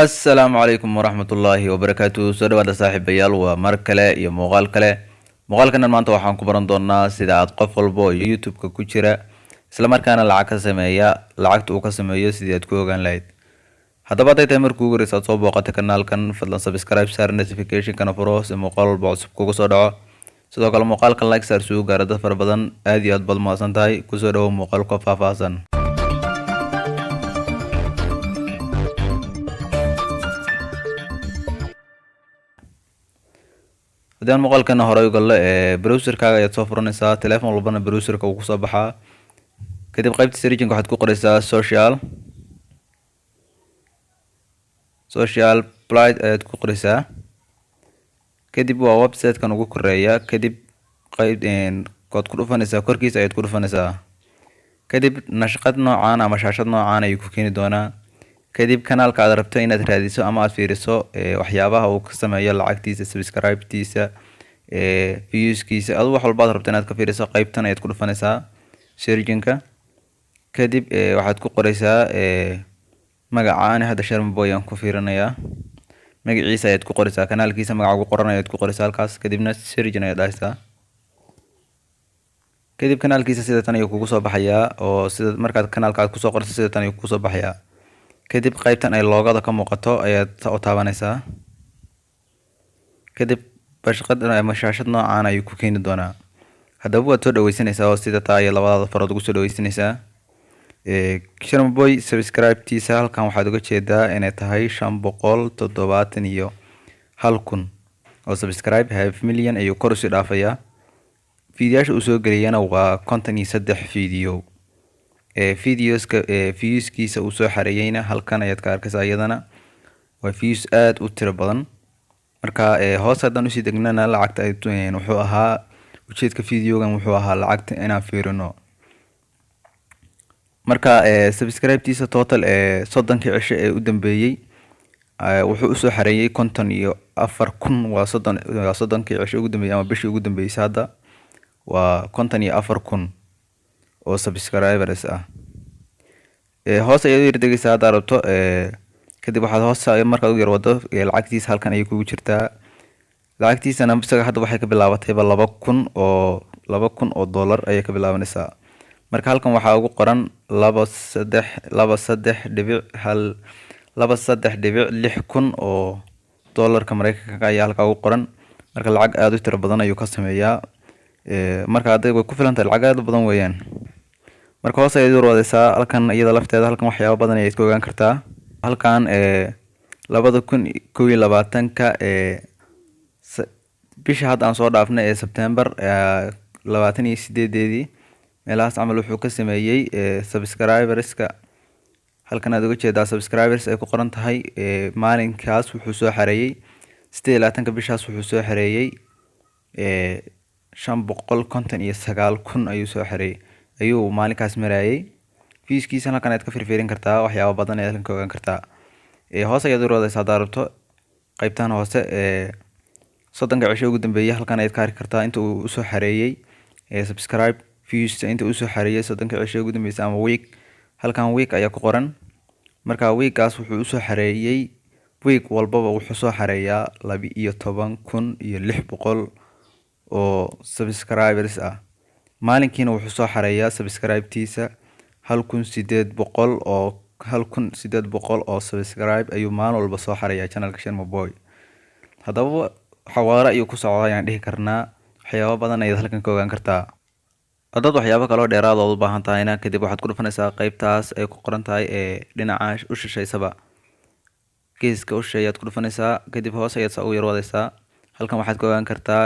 Assalaamu calaykum waraxmatullaahi wabarakaatuh. Soo dhawaada saaxiibayaal, waa mar kale iyo muuqaal kale. Muuqaalkan maanta waxaan ku baran doonaa sida aad qof walba oo YouTube-ka ku jira isla markaana lacag ka sameeya lacagta uu ka sameeyo sidii aad ku ogaan lahayd. Haddaba haday tahay markii ugu horreysay aad soo booqatay kanaalkan, fadlan subscribe saar, notification-kana furo si muuqaal walba cusub kugu soo dhaco. Sidoo kale muuqaalkan like saar si uu gaaro dad fara badan. Aad iyo aad baad mahadsan tahay. Kusoo dhawow muuqaalka faahfaahsan. haddii aan muuqaalkana hore u galno browserkaaga ayaad soo furanaysaa. telefoon walbana browserka uu kusoo baxaa. kadib qaybta searching waxaad ku qoraysaa social plight ayaad ku qoraysaa. kadib waa website-kan ugu koreeya. kadib qayb kood ku dhufanaysaa, korkiisa ayaad ku dhufanaysaa. kadib nashqad noocaan ama shaashad noocaan ayuu ku keeni doonaa. kadib kanaalka aad rabto inaad raadiso ama aad fiiriso waxyaabaha uu ka sameeyo, lacagtiisa, subscribe-tiisa, viewskiisa, adu wax walba aad rabto inaad ka fiiriso, qaybtan ayaad ku dhufanaysaa searching-ka. kadib waxaad ku qoraysaa magacaan hadda Sharmaboy aan ku fiirinayaa. magaciisa ayaad ku qoraysaa, kanaalkiisa magaca ugu qoran ayaad ku qoraysaa halkaas. kadibna searching ayaad dhahaysaa. kadib kanaalkiisa sida tan ayuu kugu soo baxayaa, oo sida markaad kanaalka aad kusoo qorto sida tan ayuu kugu soo baxayaa. kadib qaybtan ay loogada ka muuqato ayaad u taabanaysaa. kadib bashqad ama shaashad noocaan ayuu ku keeni doonaa. haddaba waad soo dhaweysanaysaa oo sida taa iyo labadaada farood ugu soo dhaweysanaysaa. Sharmaboy subscribe-tiisa halkan waxaad uga jeedaa inay tahay 571,000 oo subscribe, 500,000 ayuu kor usii dhaafayaa. fiidiyaasha uu soo geliyana waa 53 fiidiyo. viewskiisa uu soo xareeyeyna halkan ayaad ka arkaysaa. iyadana waa views aad u tiro badan. marka hoos haddaan usii degnana lacagta wuxuu ahaa ujeedka videogan wuxuu ahaa lacagta inaan fiirino. marka subscribe-tiisa total 30 cisho ee u dambeeyey wuxuu usoo xareeyey 54,000. waa 30 cisho ugu dambeeyey ama bishii ugu dambeysay hadda waa 54,000 oo subscribers ah. hoos ayaad u yar degaysaa haddaad rabto. kadib waxaad hoos markaad u yar wado lacagtiisa halkan ayay kugu jirtaa. lacagtiisana isaga hadda waxay ka bilaabatayba 2,000 oo dollar ayay ka bilaabanaysaa. marka halkan waxaa ugu qoran 23,600 oo dollarka Mareykanka ayaa halkaa ugu qoran. marka lacag aad u tiro badan ayuu ka sameeyaa. marka hadday way ku filan tahay, lacag aad u badan weeyaan. marka hoos ayaad u wadaysaa halkan iyada lafteeda. halkan waxyaabo badan ayaad ka ogaan kartaa. halkan 2021ka bisha hadda aan soo dhaafnay ee September 28deedii meelahaas camal wuxuu ka sameeyey subscriberska. halkan aad uga jeedaa subscribers ay ku qoran tahay. maalinkaas wuxuu soo xareeyey 28ka bishaas wuxuu soo xareeyey 559,000 ayuu soo xareeyey ayuu maalinkaas marayay. viewskiisa halkan aad ka fiirin kartaa. waxyaabo badan ayaad halkan ka ogaan kartaa. hoos ayaad u roodaysaa haddaad rabto. qaybtan hoose 30 cisho ugu dambeeyay halkan ayaad ka arki kartaa inta uu usoo xareeyey subscribe views inta uu soo xareeyey 30 cisho ugu dambeysay ama week. halkan week ayaa ku qoran. marka weekgaas wuxuu usoo xareeyey week walbaba wuxuu soo xareeyaa 12,600 oo subscribers ah. maalinkiina wuxuu soo xareeyaa subscribe-tiisa 1,800 oo subscribe ayuu maalin walba soo xareeyaa channelka Sharmaboy. haddaba xawaare ayuu ku socdaa ayaan dhihi karnaa. waxyaabo badan ayaad halkan ka ogaan kartaa. haddaad waxyaabo kaloo dheeraad oo u baahan tahayna kadib waxaad ku dhufanaysaa qaybtaas ay ku qoran tahay dhinaca u shisheysaba. geeska u shisheeyaad ku dhufanaysaa. kadib hoos ayaad saa u yar wadaysaa. halkan waxaad ka ogaan kartaa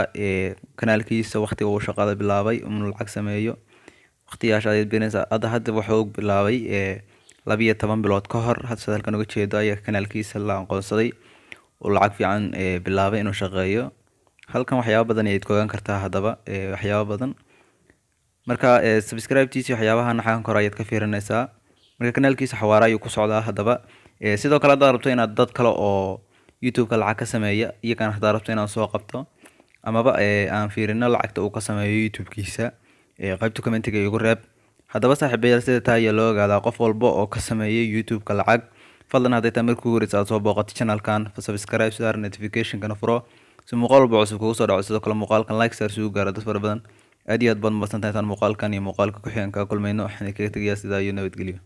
kanaalkiisa waqtiga uu shaqada bilaabay inuu lacag sameeyo. waqtiyaasha ayaad birinaysaa. hadda wuxuu bilaabay 12 bilood ka hor. hadda halkan uga jeedo ayaa kanaalkiisa la aqoonsaday oo lacag fiican bilaabay inuu shaqeeyo. halkan waxyaabo badan ayaad ka ogaan kartaa. haddaba waxyaabo badan. marka subscribe-tiisa waxyaabahan xagan kor ayaad ka fiirinaysaa. marka kanaalkiisa xawaare ayuu ku socdaa. haddaba sidoo kale haddaad rabto inaad dad kale oo YouTube-ka lacag ka sameeya iyagana haddaad rabto inaad soo qabto amaba aan fiirino lacagta uu ka sameeyo YouTube-kiisa qaybta commentiga igu reeb. haddaba saaxiibayaal sida taa ayaa loo ogaadaa qof walba oo ka sameeyay YouTube-ka lacag fadlan hadday tahay markii ugu horreysay aad soo booqato channelkan subscribe saar notification-kana furo si muuqaal walba cusub kugu soo dhaco. Sidoo kale muuqaalkan like saar si uu gaaro dad fara badan. Aad iyo aad baad mahadsantahay intaan muuqaalkan iyo muuqaalka ku xigan kaga kulmayno. Waxaan kaga tegayaa sidaa iyo nabadgelyo.